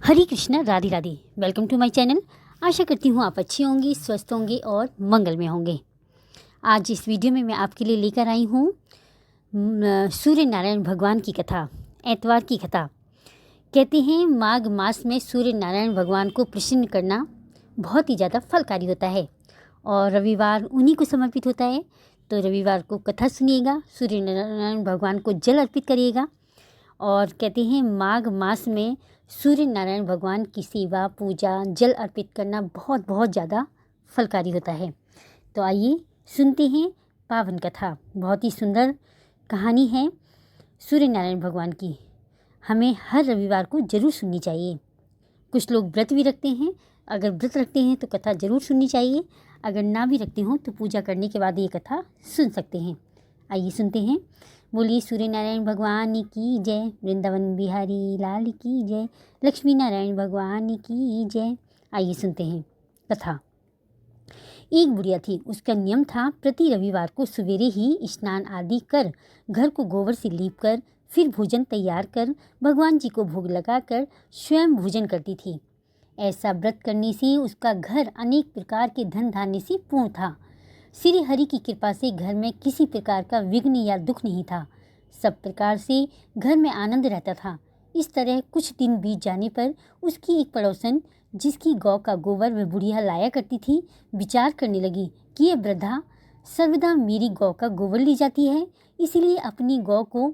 Hare Krishna, Radhe Radhe. Welcome to my channel. आशा करती हूँ आप अच्छे होंगे, स्वस्थ होंगे और मंगल में होंगे। आज इस वीडियो में मैं आपके लिए लेकर आई हूँ सूर्य नारायण भगवान की कथा, एतवार की कथा। कहते हैं माघ मास में सूर्य नारायण भगवान को प्रसन्न करना बहुत ही ज़्यादा फलकारी होता है और रविवार उन्हीं को समर्पित होता है। तो रविवार को कथा सुनिएगा, सूर्य नारायण भगवान को जल अर्पित करिएगा। और कहते हैं माघ मास में सूर्य नारायण भगवान की सेवा, पूजा, जल अर्पित करना बहुत बहुत ज़्यादा फलकारी होता है। तो आइए सुनते हैं पावन कथा। बहुत ही सुंदर कहानी है सूर्य नारायण भगवान की। हमें हर रविवार को ज़रूर सुननी चाहिए। कुछ लोग व्रत भी रखते हैं। अगर व्रत रखते हैं तो कथा ज़रूर सुननी चाहिए। अगर ना भी रखते हो तो पूजा करने के बाद ये कथा सुन सकते हैं। आइए सुनते हैं। बोलिए सूर्य नारायण भगवान की जय, वृंदावन बिहारी लाल की जय, लक्ष्मी नारायण भगवान की जय। आइए सुनते हैं कथा। एक बुढ़िया थी। उसका नियम था प्रति रविवार को सवेरे ही स्नान आदि कर, घर को गोबर से लीप कर, फिर भोजन तैयार कर, भगवान जी को भोग लगाकर स्वयं भोजन करती थी। ऐसा व्रत करने से उसका घर अनेक प्रकार के धन धान्य से पूर्ण था। श्री हरि की कृपा से घर में किसी प्रकार का विघ्न या दुख नहीं था। सब प्रकार से घर में आनंद रहता था। इस तरह कुछ दिन बीत जाने पर उसकी एक पड़ोसन, जिसकी गौ का गोबर वह बुढ़िया लाया करती थी, विचार करने लगी कि यह वृद्धा सर्वदा मेरी गौ का गोबर ली जाती है, इसलिए अपनी गौ को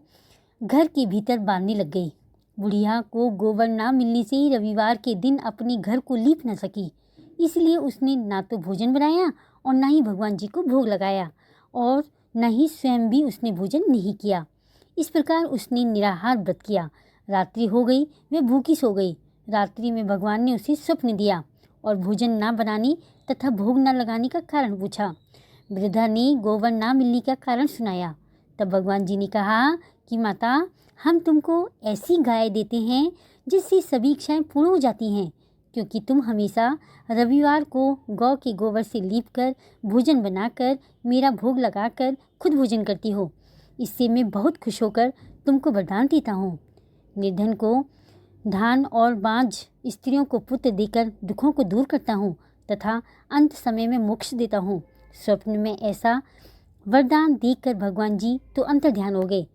घर के भीतर बांधने लग गई। बुढ़िया को गोबर ना मिलने से ही रविवार के दिन अपने घर को लीप न सकी, इसलिए उसने ना तो भोजन बनाया और ना ही भगवान जी को भोग लगाया और न ही स्वयं भी उसने भोजन नहीं किया। इस प्रकार उसने निराहार व्रत किया। रात्रि हो गई, वह भूखी सो गई। रात्रि में भगवान ने उसे स्वप्न दिया और भोजन ना बनाने तथा भोग ना लगाने का कारण पूछा। वृद्धा ने गोबर ना मिलने का कारण सुनाया। तब भगवान जी ने कहा कि माता, हम तुमको ऐसी गाय देते हैं जिससे सभी इच्छाएं पूर्ण हो जाती हैं, क्योंकि तुम हमेशा रविवार को गौ के गोबर से लीपकर, भोजन बनाकर, मेरा भोग लगाकर खुद भोजन करती हो। इससे मैं बहुत खुश होकर तुमको वरदान देता हूँ। निर्धन को धान और बांझ स्त्रियों को पुत्र देकर दुखों को दूर करता हूँ तथा अंत समय में मोक्ष देता हूँ। स्वप्न में ऐसा वरदान देखकर भगवान जी तो अंतर्ध्यान हो गए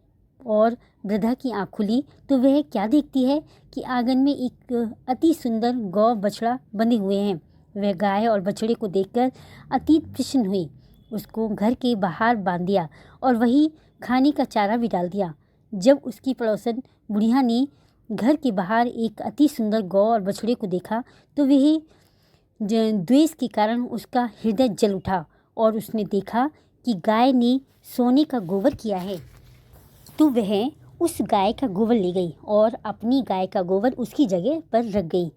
और वृद्धा की आँख खुली तो वह क्या देखती है कि आंगन में एक अति सुंदर गौ बछड़ा बंधे हुए हैं। वह गाय और बछड़े को देखकर अतीत प्रसन्न हुई। उसको घर के बाहर बांध दिया और वही खाने का चारा भी डाल दिया। जब उसकी पड़ोसन बुढ़िया ने घर के बाहर एक अति सुंदर गौ और बछड़े को देखा तो वह द्वेष के कारण उसका हृदय जल उठा और उसने देखा कि गाय ने सोने का गोबर किया है, तो वह उस गाय का गोबर ले गई और अपनी गाय का गोबर उसकी जगह पर रख गई।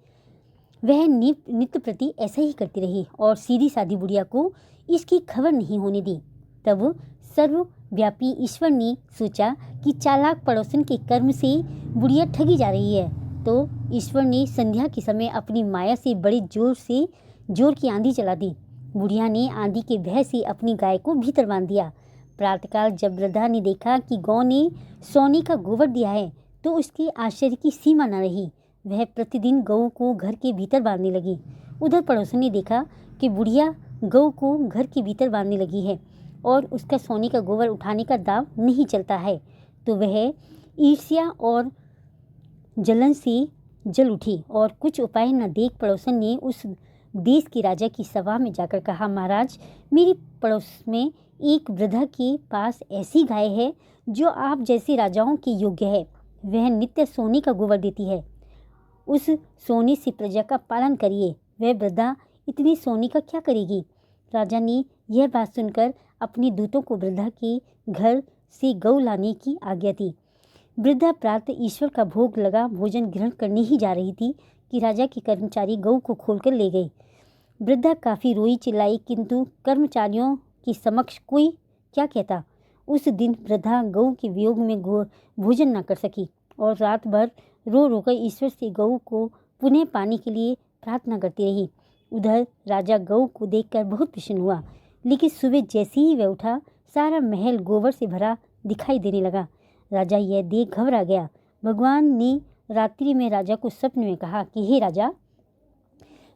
वह नित्य प्रति ऐसा ही करती रही और सीधी सादी बुढ़िया को इसकी खबर नहीं होने दी। तब सर्वव्यापी ईश्वर ने सोचा कि चालाक पड़ोसन के कर्म से बुढ़िया ठगी जा रही है, तो ईश्वर ने संध्या के समय अपनी माया से बड़े जोर की आंधी चला दी। बुढ़िया ने आंधी के भय से अपनी गाय को भीतर बांध दिया। प्रातःकाल जब वृद्धा ने देखा कि गौ ने सोने का गोबर दिया है तो उसके आश्चर्य की सीमा न रही। वह प्रतिदिन गऊ को घर के भीतर बांधने लगी। उधर पड़ोसन ने देखा कि बुढ़िया गऊ को घर के भीतर बांधने लगी है और उसका सोने का गोबर उठाने का दाव नहीं चलता है, तो वह ईर्ष्या और जलन से जल उठी और कुछ उपाय न देख पड़ोसन ने उस देश के राजा की सभा में जाकर कहा, महाराज, मेरी पड़ोस में एक वृद्धा के पास ऐसी गाय है जो आप जैसे राजाओं के योग्य है। वह नित्य सोने का गोबर देती है। उस सोने से प्रजा का पालन करिए। वह वृद्धा इतनी सोने का क्या करेगी? राजा ने यह बात सुनकर अपने दूतों को वृद्धा के घर से गऊ लाने की आज्ञा दी। वृद्धा प्रातः ईश्वर का भोग लगा भोजन ग्रहण करने ही जा रही थी कि राजा के कर्मचारी गऊ को खोलकर ले गए। वृद्धा काफ़ी रोई चिल्लाई, किंतु कर्मचारियों के समक्ष कोई क्या कहता। उस दिन वृद्धा गऊ के वियोग में भोजन न कर सकी और रात भर रो रोकर ईश्वर से गऊ को पुनः पाने के लिए प्रार्थना करती रही। उधर राजा गऊ को देखकर बहुत प्रसन्न हुआ, लेकिन सुबह जैसे ही वह उठा सारा महल गोबर से भरा दिखाई देने लगा। राजा यह देख घबरा गया। भगवान ने रात्रि में राजा को स्वप्न में कहा कि हे राजा,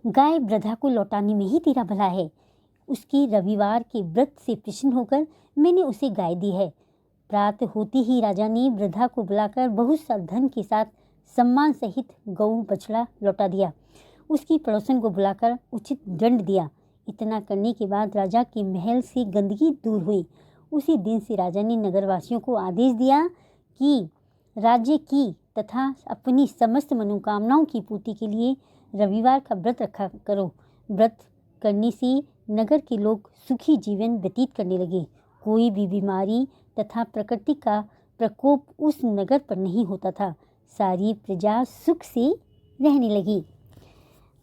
गाय वृद्धा को लौटाने में ही तेरा भला है। उसकी रविवार के व्रत से प्रसन्न होकर मैंने उसे गाय दी है। प्रातः होते ही राजा ने वृद्धा को बुलाकर बहुत सा धन के साथ सम्मान सहित गौ बछड़ा लौटा दिया। उसकी पड़ोसन को बुलाकर उचित दंड दिया। इतना करने के बाद राजा के महल से गंदगी दूर हुई। उसी दिन से राजा ने नगरवासियों को आदेश दिया कि राज्य की तथा अपनी समस्त मनोकामनाओं की पूर्ति के लिए रविवार का व्रत रखा करो। व्रत करने से नगर के लोग सुखी जीवन व्यतीत करने लगे। कोई भी बीमारी तथा प्रकृति का प्रकोप उस नगर पर नहीं होता था। सारी प्रजा सुख से रहने लगी।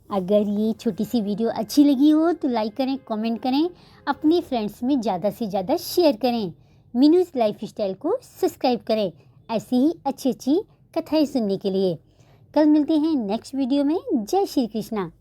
अगर ये छोटी सी वीडियो अच्छी लगी हो तो लाइक करें, कमेंट करें, अपने फ्रेंड्स में ज़्यादा से ज़्यादा शेयर करें। मीनूज़ लाइफ स्टाइल को सब्सक्राइब करें ऐसी ही अच्छी अच्छी कथाएं सुनने के लिए। कल मिलते हैं नेक्स्ट वीडियो में। जय श्री कृष्णा।